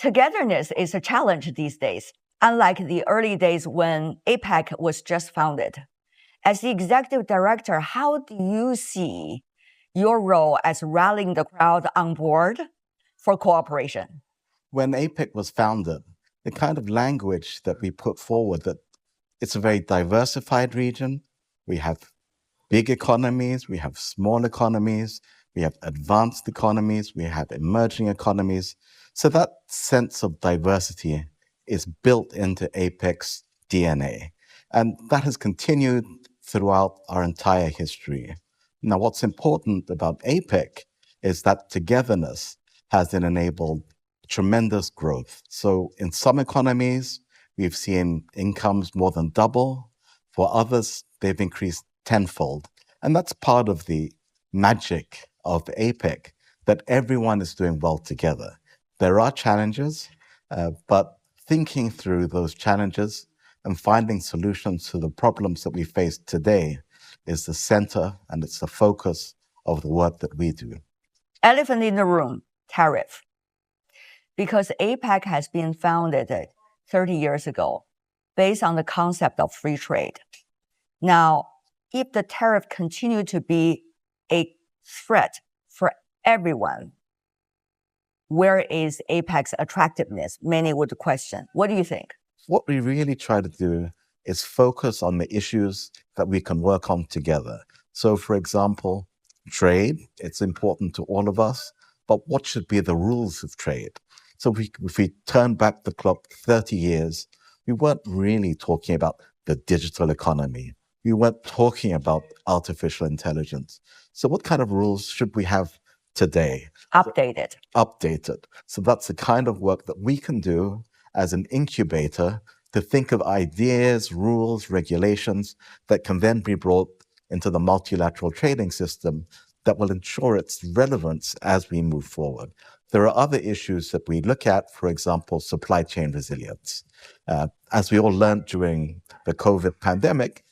Togetherness is a challenge these days, unlike the early days when APEC was just founded. As the executive director, how do you see your role as rallying the crowd on board for cooperation? When APEC was founded, the kind of language that we put forward, that it's a very diversified region. We have big economies, we have small economies, we have advanced economies, we have emerging economies. So that sense of diversity is built into APEC's DNA. And that has continued throughout our entire history. Now, what's important about APEC is that togetherness has enabled tremendous growth. So in some economies, we've seen incomes more than double. For others, they've increased tenfold. And that's part of the magic of APEC, that everyone is doing well together. There are challenges, but thinking through those challenges and finding solutions to the problems that we face today is the center and it's the focus of the work that we do. Elephant in the room, tariff. Because APEC has been founded 30 years ago based on the concept of free trade. Now, if the tariff continue to be a threat for everyone, where is APEC's attractiveness? Many would question. What do you think? What we really try to do is focus on the issues that we can work on together. So, for example, trade, it's important to all of us, but what should be the rules of trade? So if we turn back the clock 30 years, we weren't really talking about the digital economy. We weren't talking about artificial intelligence. So what kind of rules should we have today? Updated. So that's the kind of work that we can do as an incubator to think of ideas, rules, regulations that can then be brought into the multilateral trading system that will ensure its relevance as we move forward. There are other issues that we look at, for example, supply chain resilience. As we all learned during the COVID pandemic,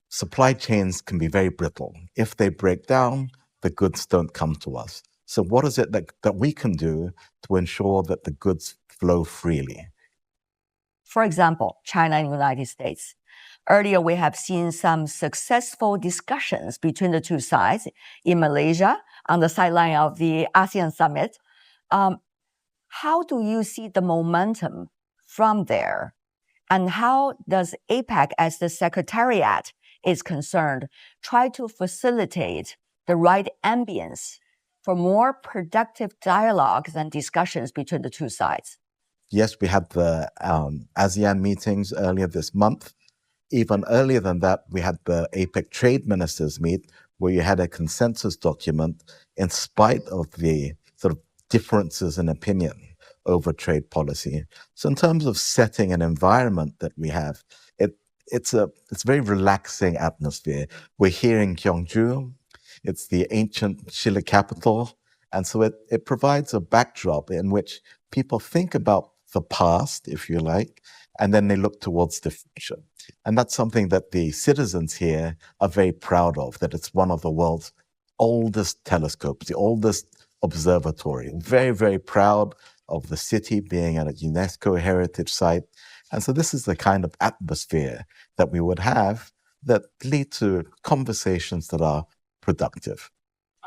supply chains can be very brittle. If they break down, the goods don't come to us. So what is it that we can do to ensure that the goods flow freely? For example, China and the United States. Earlier, we have seen some successful discussions between the two sides in Malaysia on the sideline of the ASEAN summit. How do you see the momentum from there? And how does APEC, as the Secretariat is concerned, try to facilitate the right ambience for more productive dialogues and discussions between the two sides? Yes, we had the ASEAN meetings earlier this month. Even earlier than that, we had the APEC Trade Ministers meet, where you had a consensus document in spite of the sort of differences in opinion over trade policy. So in terms of setting an environment that we have, it's a very relaxing atmosphere. We're here in Gyeongju. It's the ancient Chile capital. And so it provides a backdrop in which people think about the past, if you like, and then they look towards the future. And that's something that the citizens here are very proud of, that it's one of the world's oldest telescopes, the oldest observatory. Very, very proud of the city being a UNESCO heritage site. And so this is the kind of atmosphere that we would have that lead to conversations that are productive.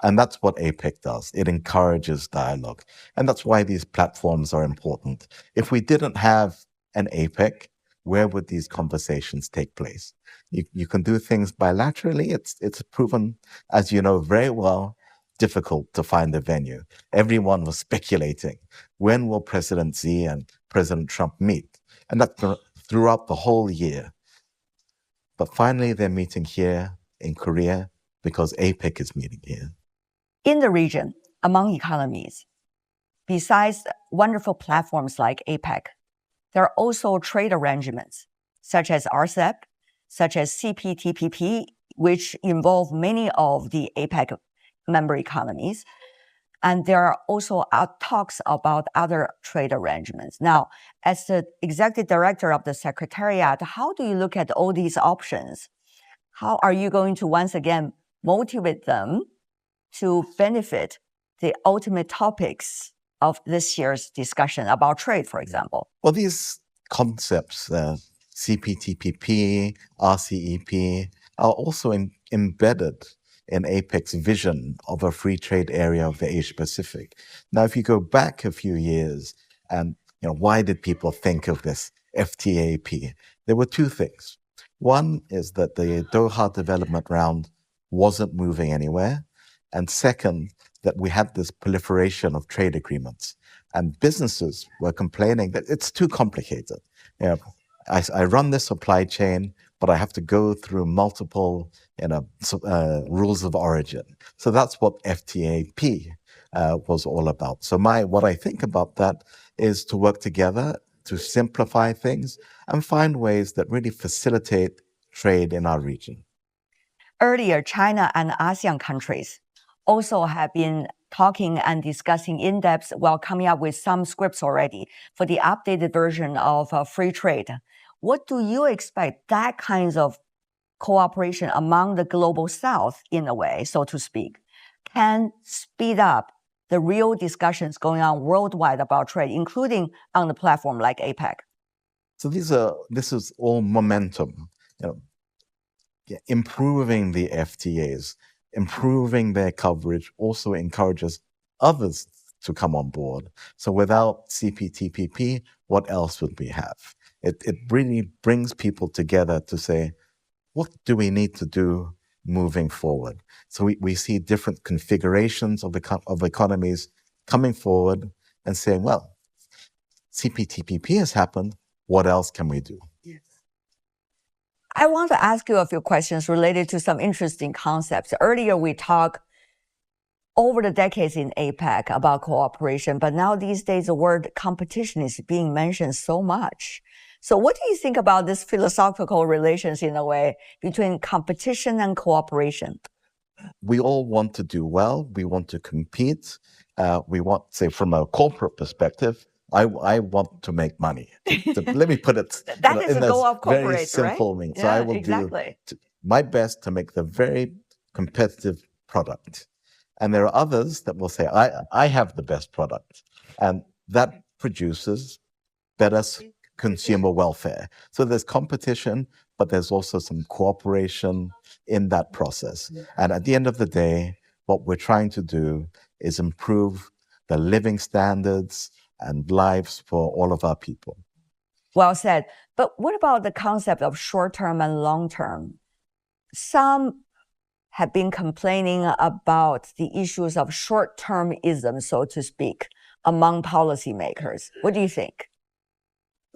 And that's what APEC does. It encourages dialogue. And that's why these platforms are important. If we didn't have an APEC, where would these conversations take place? You can do things bilaterally. It's proven, as you know very well, difficult to find a venue. Everyone was speculating, when will President Xi and President Trump meet? And that's throughout the whole year. But finally, they're meeting here in Korea because APEC is meeting here. In the region, among economies, besides wonderful platforms like APEC, there are also trade arrangements such as RCEP, such as CPTPP, which involve many of the APEC member economies. And there are also talks about other trade arrangements. Now, as the executive director of the Secretariat, how do you look at all these options? How are you going to once again motivate them to benefit the ultimate topics of this year's discussion about trade, for example? Well, these concepts, CPTPP, RCEP, are also embedded in APEC's vision of a free trade area of the Asia Pacific. Now, if you go back a few years and, why did people think of this FTAP? There were two things. One is that the Doha Development Round wasn't moving anywhere. And second, that we had this proliferation of trade agreements. And businesses were complaining that it's too complicated. I run this supply chain, but I have to go through multiple rules of origin. So that's what FTAP was all about. So what I think about that is to work together to simplify things and find ways that really facilitate trade in our region. Earlier, China and ASEAN countries also have been talking and discussing in depth while coming up with some scripts already for the updated version of free trade. What do you expect that kinds of cooperation among the global south, in a way, so to speak, can speed up the real discussions going on worldwide about trade, including on the platform like APEC? So this is all momentum, improving the FTAs, improving their coverage also encourages others to come on board. So without CPTPP, what else would we have? It really brings people together to say, what do we need to do moving forward? So we see different configurations of economies coming forward and saying, well, CPTPP has happened. What else can we do? Yes. I want to ask you a few questions related to some interesting concepts. Earlier, we talked over the decades in APEC about cooperation, but now these days the word competition is being mentioned so much. So what do you think about this philosophical relations, in a way, between competition and cooperation? We all want to do well. We want to compete. We want, say, from a corporate perspective, I want to make money. So let me put it that is the goal of corporate, very simple right? means. So I will do my best to make the very competitive product. And there are others that will say, I have the best product. And that produces better consumer welfare. So there's competition, but there's also some cooperation in that process. And at the end of the day, what we're trying to do is improve the living standards and lives for all of our people. Well said. But what about the concept of short-term and long-term? Some have been complaining about the issues of short-termism, so to speak, among policymakers. What do you think?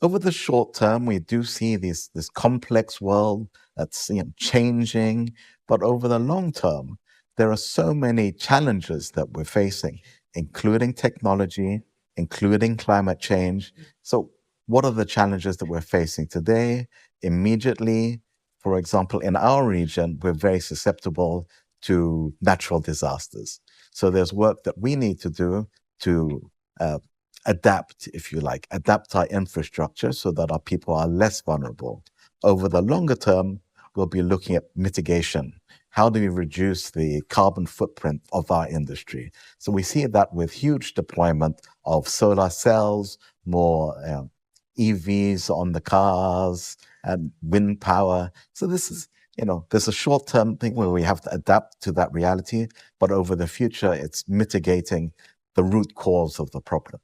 Over the short term, we do see this complex world that's changing. But over the long term, there are so many challenges that we're facing, including technology, including climate change. So what are the challenges that we're facing today? Immediately, for example, in our region, we're very susceptible to natural disasters. So there's work that we need to do to adapt, if you like, adapt our infrastructure so that our people are less vulnerable. Over the longer term, we'll be looking at mitigation. How do we reduce the carbon footprint of our industry? So we see that with huge deployment of solar cells, more EVs on the cars, and wind power. So this is, there's a short-term thing where we have to adapt to that reality, but over the future, it's mitigating the root cause of the problem.